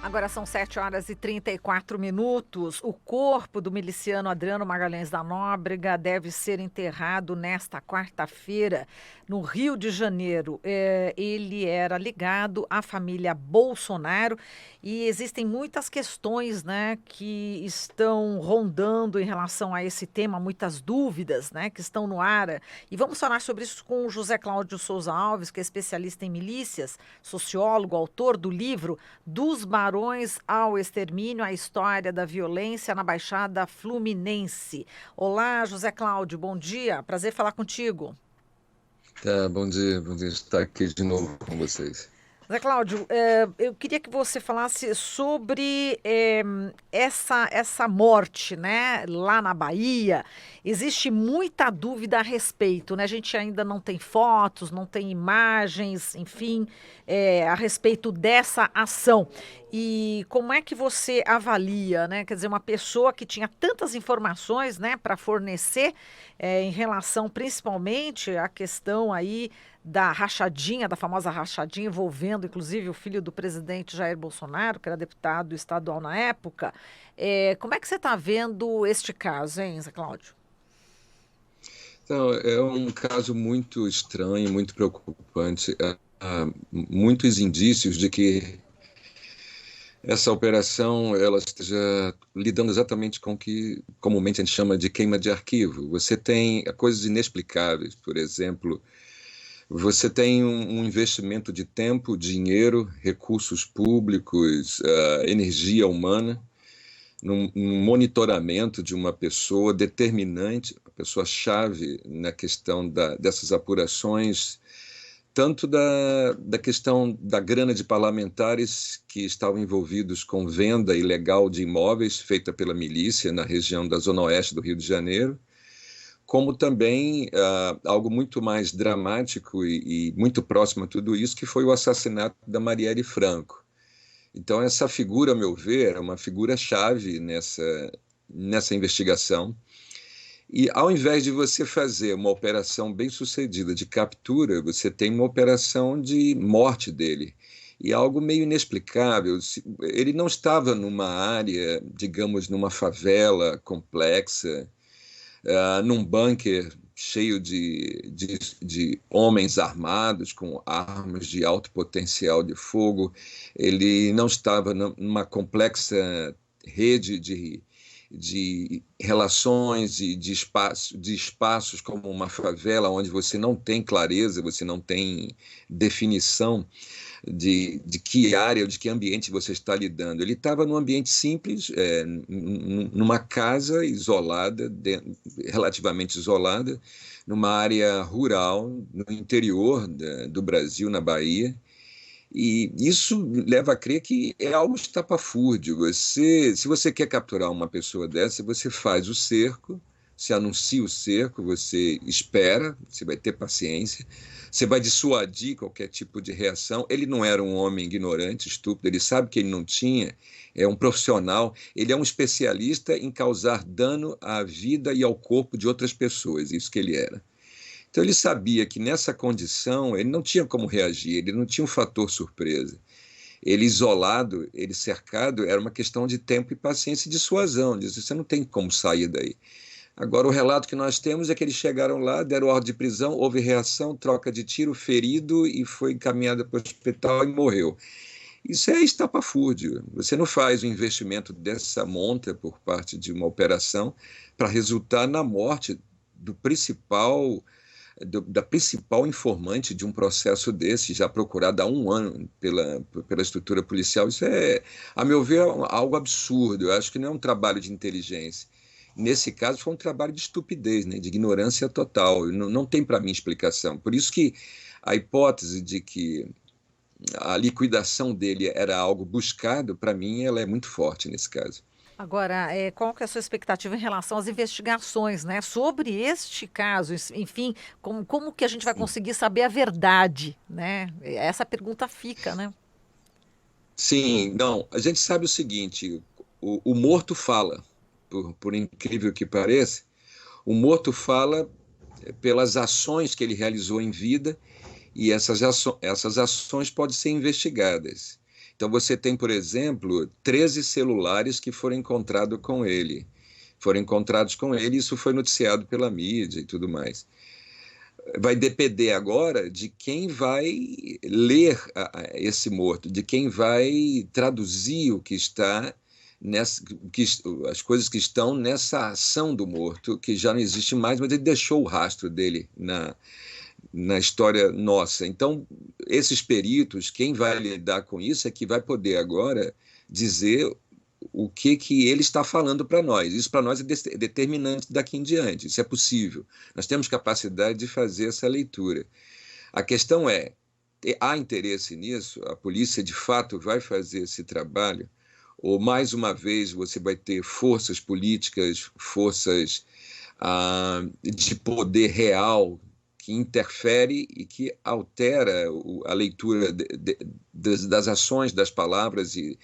Agora são 7h34. O corpo do miliciano Adriano Magalhães da Nóbrega deve ser enterrado nesta quarta-feira no Rio de Janeiro. Ele era ligado à família Bolsonaro e existem muitas questões, né, que estão rondando em relação a esse tema, muitas dúvidas, né, que estão no ar. E vamos falar sobre isso com o José Cláudio Souza Alves, que é especialista em milícias, sociólogo, autor do livro Dos Barões ao Extermínio, a história da violência na Baixada Fluminense. Olá, José Cláudio, bom dia, prazer falar contigo. Tá, bom dia estar aqui de novo com vocês. Zé Cláudio, eu queria que você falasse sobre essa morte, né, lá na Bahia. Existe muita dúvida a respeito, né? A gente ainda não tem fotos, não tem imagens, enfim, a respeito dessa ação. E como é que você avalia, né? Quer dizer, uma pessoa que tinha tantas informações, né, para fornecer, em relação principalmente à questão aí da rachadinha, da famosa rachadinha, envolvendo inclusive o filho do presidente Jair Bolsonaro, que era deputado estadual na época. Como é que você está vendo este caso, hein, Zé Cláudio? Então, é um caso muito estranho, muito preocupante. Há muitos indícios de que essa operação ela esteja lidando exatamente com o que comumente a gente chama de queima de arquivo. Você tem coisas inexplicáveis, por exemplo, você tem um investimento de tempo, dinheiro, recursos públicos, energia humana, num monitoramento de uma pessoa determinante, a pessoa-chave na questão dessas apurações, tanto da questão da grana de parlamentares que estavam envolvidos com venda ilegal de imóveis feita pela milícia na região da Zona Oeste do Rio de Janeiro, como também algo muito mais dramático e muito próximo a tudo isso, que foi o assassinato da Marielle Franco. Então, essa figura, a meu ver, é uma figura-chave nessa investigação. E, ao invés de você fazer uma operação bem-sucedida de captura, você tem uma operação de morte dele. E algo meio inexplicável. Ele não estava numa área, digamos, numa favela complexa, num bunker cheio de homens armados com armas de alto potencial de fogo. Ele não estava numa complexa rede de relações e de espaços como uma favela, onde você não tem clareza, você não tem definição de que área, de que ambiente você está lidando. Ele estava num ambiente simples, numa casa isolada, relativamente isolada, numa área rural, no interior do Brasil, na Bahia. E isso leva a crer que é algo estapafúrdio. Se você quer capturar uma pessoa dessa, você faz o cerco, você anuncia o cerco, você espera, você vai ter paciência, você vai dissuadir qualquer tipo de reação. Ele não era um homem ignorante, estúpido, ele sabe que ele não tinha, é um profissional, ele é um especialista em causar dano à vida e ao corpo de outras pessoas, isso que ele era. Então ele sabia que nessa condição ele não tinha como reagir, ele não tinha um fator surpresa. Ele isolado, ele cercado, era uma questão de tempo e paciência e dissuasão. Diz, você não tem como sair daí. Agora, o relato que nós temos é que eles chegaram lá, deram ordem de prisão, houve reação, troca de tiro, ferido e foi encaminhado para o hospital e morreu. Isso é estapafúrdio. Você não faz um investimento dessa monta por parte de uma operação para resultar na morte do da principal informante de um processo desse, já procurado há 1 ano pela estrutura policial. Isso é, a meu ver, algo absurdo. Eu acho que não é um trabalho de inteligência. Nesse caso, foi um trabalho de estupidez, né, de ignorância total. Não tem para mim explicação. Por isso que a hipótese de que a liquidação dele era algo buscado, para mim, ela é muito forte nesse caso. Agora, qual que é a sua expectativa em relação às investigações, né, sobre este caso? Enfim, como que a gente vai Sim. conseguir saber a verdade, né? Essa pergunta fica, né? Sim, não, a gente sabe o seguinte, o morto fala, por incrível que pareça, o morto fala pelas ações que ele realizou em vida e essas ações podem ser investigadas. Então você tem, por exemplo, 13 celulares que foram encontrados com ele. Foram encontrados com ele, e isso foi noticiado pela mídia e tudo mais. Vai depender agora de quem vai ler esse morto, de quem vai traduzir o que está as coisas que estão nessa ação do morto, que já não existe mais, mas ele deixou o rastro dele na história nossa. Então, esses peritos, quem vai lidar com isso é que vai poder agora dizer o que ele está falando para nós. Isso para nós é determinante daqui em diante, isso é possível. Nós temos capacidade de fazer essa leitura. A questão é, há interesse nisso? A polícia de fato vai fazer esse trabalho? Ou mais uma vez você vai ter forças políticas, forças de poder real que interfere e que altera a leitura das ações, das palavras e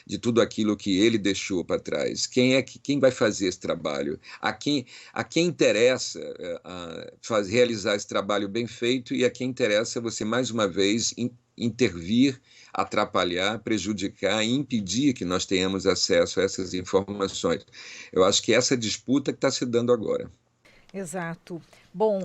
de tudo aquilo que ele deixou para trás. Quem vai fazer esse trabalho? A quem interessa realizar esse trabalho bem feito, e a quem interessa você, mais uma vez, intervir, atrapalhar, prejudicar e impedir que nós tenhamos acesso a essas informações. Eu acho que essa disputa que está se dando agora. Exato. Bom,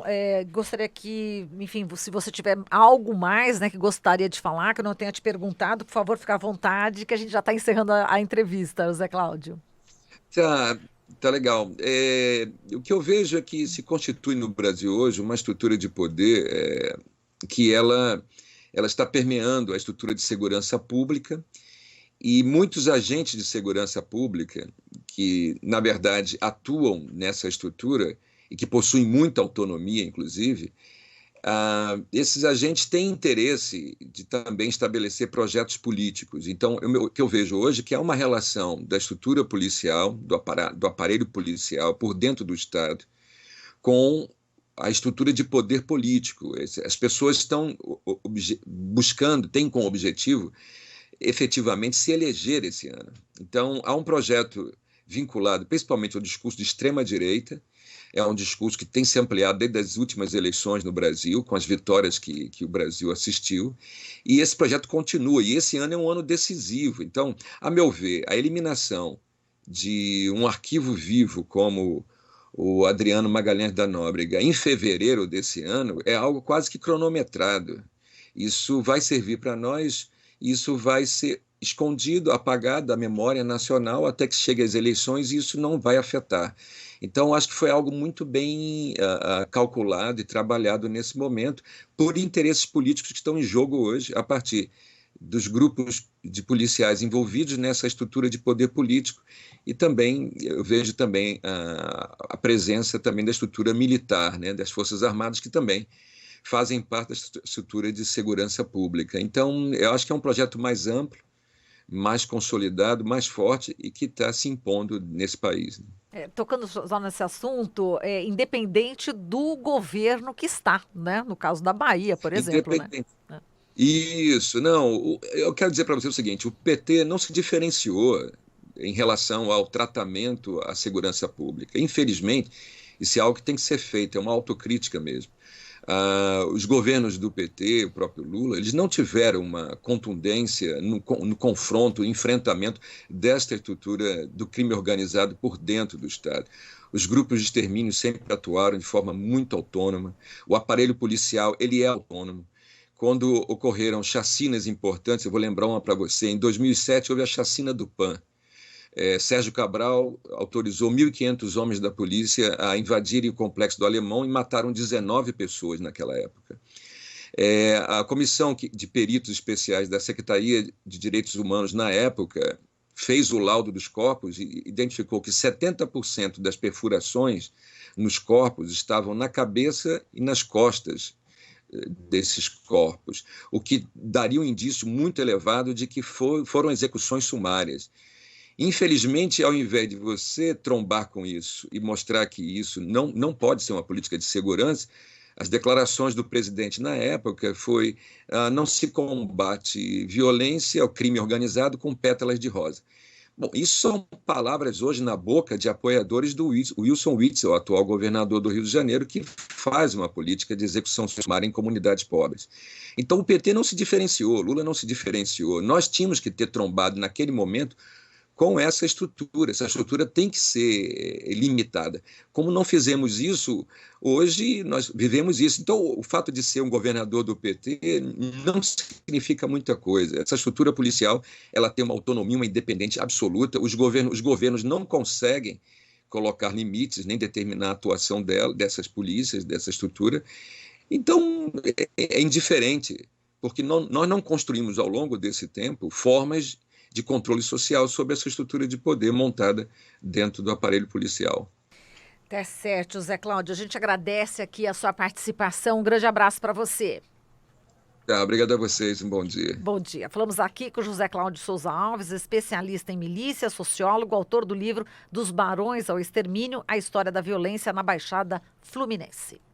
gostaria que, enfim, se você tiver algo mais, né, que gostaria de falar, que eu não tenha te perguntado, por favor, fique à vontade, que a gente já está encerrando a entrevista, José Cláudio. Tá legal. O que eu vejo é que se constitui no Brasil hoje uma estrutura de poder que ela está permeando a estrutura de segurança pública, e muitos agentes de segurança pública que, na verdade, atuam nessa estrutura e que possuem muita autonomia, inclusive, esses agentes têm interesse de também estabelecer projetos políticos. Então, o que eu vejo hoje é que há uma relação da estrutura policial, do aparelho policial por dentro do Estado, com a estrutura de poder político. As pessoas estão buscando, têm como objetivo, efetivamente, se eleger esse ano. Então, há um projeto vinculado principalmente ao discurso de extrema-direita. É um discurso que tem se ampliado desde as últimas eleições no Brasil, com as vitórias que o Brasil assistiu, e esse projeto continua, e esse ano é um ano decisivo. Então, a meu ver, a eliminação de um arquivo vivo como o Adriano Magalhães da Nóbrega em fevereiro desse ano é algo quase que cronometrado. Isso vai servir para nós, isso vai ser escondido, apagado da memória nacional até que chegue às eleições, e isso não vai afetar. Então, acho que foi algo muito bem calculado e trabalhado nesse momento por interesses políticos que estão em jogo hoje, a partir dos grupos de policiais envolvidos nessa estrutura de poder político, e também eu vejo também a presença também da estrutura militar, né, das Forças Armadas, que também fazem parte da estrutura de segurança pública. Então, eu acho que é um projeto mais amplo, mais consolidado, mais forte, e que está se impondo nesse país. Tocando só nesse assunto, independente do governo que está, né? No caso da Bahia, por exemplo, né? Isso, não, eu quero dizer para você o seguinte, o PT não se diferenciou em relação ao tratamento à segurança pública. Infelizmente, isso é algo que tem que ser feito, é uma autocrítica mesmo. Os governos do PT, o próprio Lula, eles não tiveram uma contundência no confronto, enfrentamento desta estrutura do crime organizado por dentro do Estado. Os grupos de extermínio sempre atuaram de forma muito autônoma, o aparelho policial ele é autônomo. Quando ocorreram chacinas importantes, eu vou lembrar uma para você, em 2007 houve a chacina do PAN. Sérgio Cabral autorizou 1.500 homens da polícia a invadirem o complexo do Alemão e mataram 19 pessoas naquela época. A comissão de peritos especiais da Secretaria de Direitos Humanos, na época, fez o laudo dos corpos e identificou que 70% das perfurações nos corpos estavam na cabeça e nas costas desses corpos, o que daria um indício muito elevado de que foram execuções sumárias. Infelizmente, ao invés de você trombar com isso e mostrar que isso não pode ser uma política de segurança, as declarações do presidente na época foi não se combate violência, o crime organizado com pétalas de rosa. Bom, isso são palavras hoje na boca de apoiadores do Wilson Witzel, atual governador do Rio de Janeiro, que faz uma política de execução sumária em comunidades pobres. Então o PT não se diferenciou, Lula não se diferenciou. Nós tínhamos que ter trombado naquele momento com essa estrutura. Essa estrutura tem que ser limitada. Como não fizemos isso, hoje nós vivemos isso. Então, o fato de ser um governador do PT não significa muita coisa. Essa estrutura policial ela tem uma autonomia, uma independência absoluta. Os governos não conseguem colocar limites, nem determinar a atuação dessas polícias, dessa estrutura. Então, é indiferente, porque nós não construímos ao longo desse tempo formas de controle social sobre essa estrutura de poder montada dentro do aparelho policial. Tá certo, José Cláudio. A gente agradece aqui a sua participação. Um grande abraço para você. Tá, obrigado a vocês, um bom dia. Bom dia. Falamos aqui com José Cláudio Souza Alves, especialista em milícia, sociólogo, autor do livro Dos Barões ao Extermínio, a história da violência na Baixada Fluminense.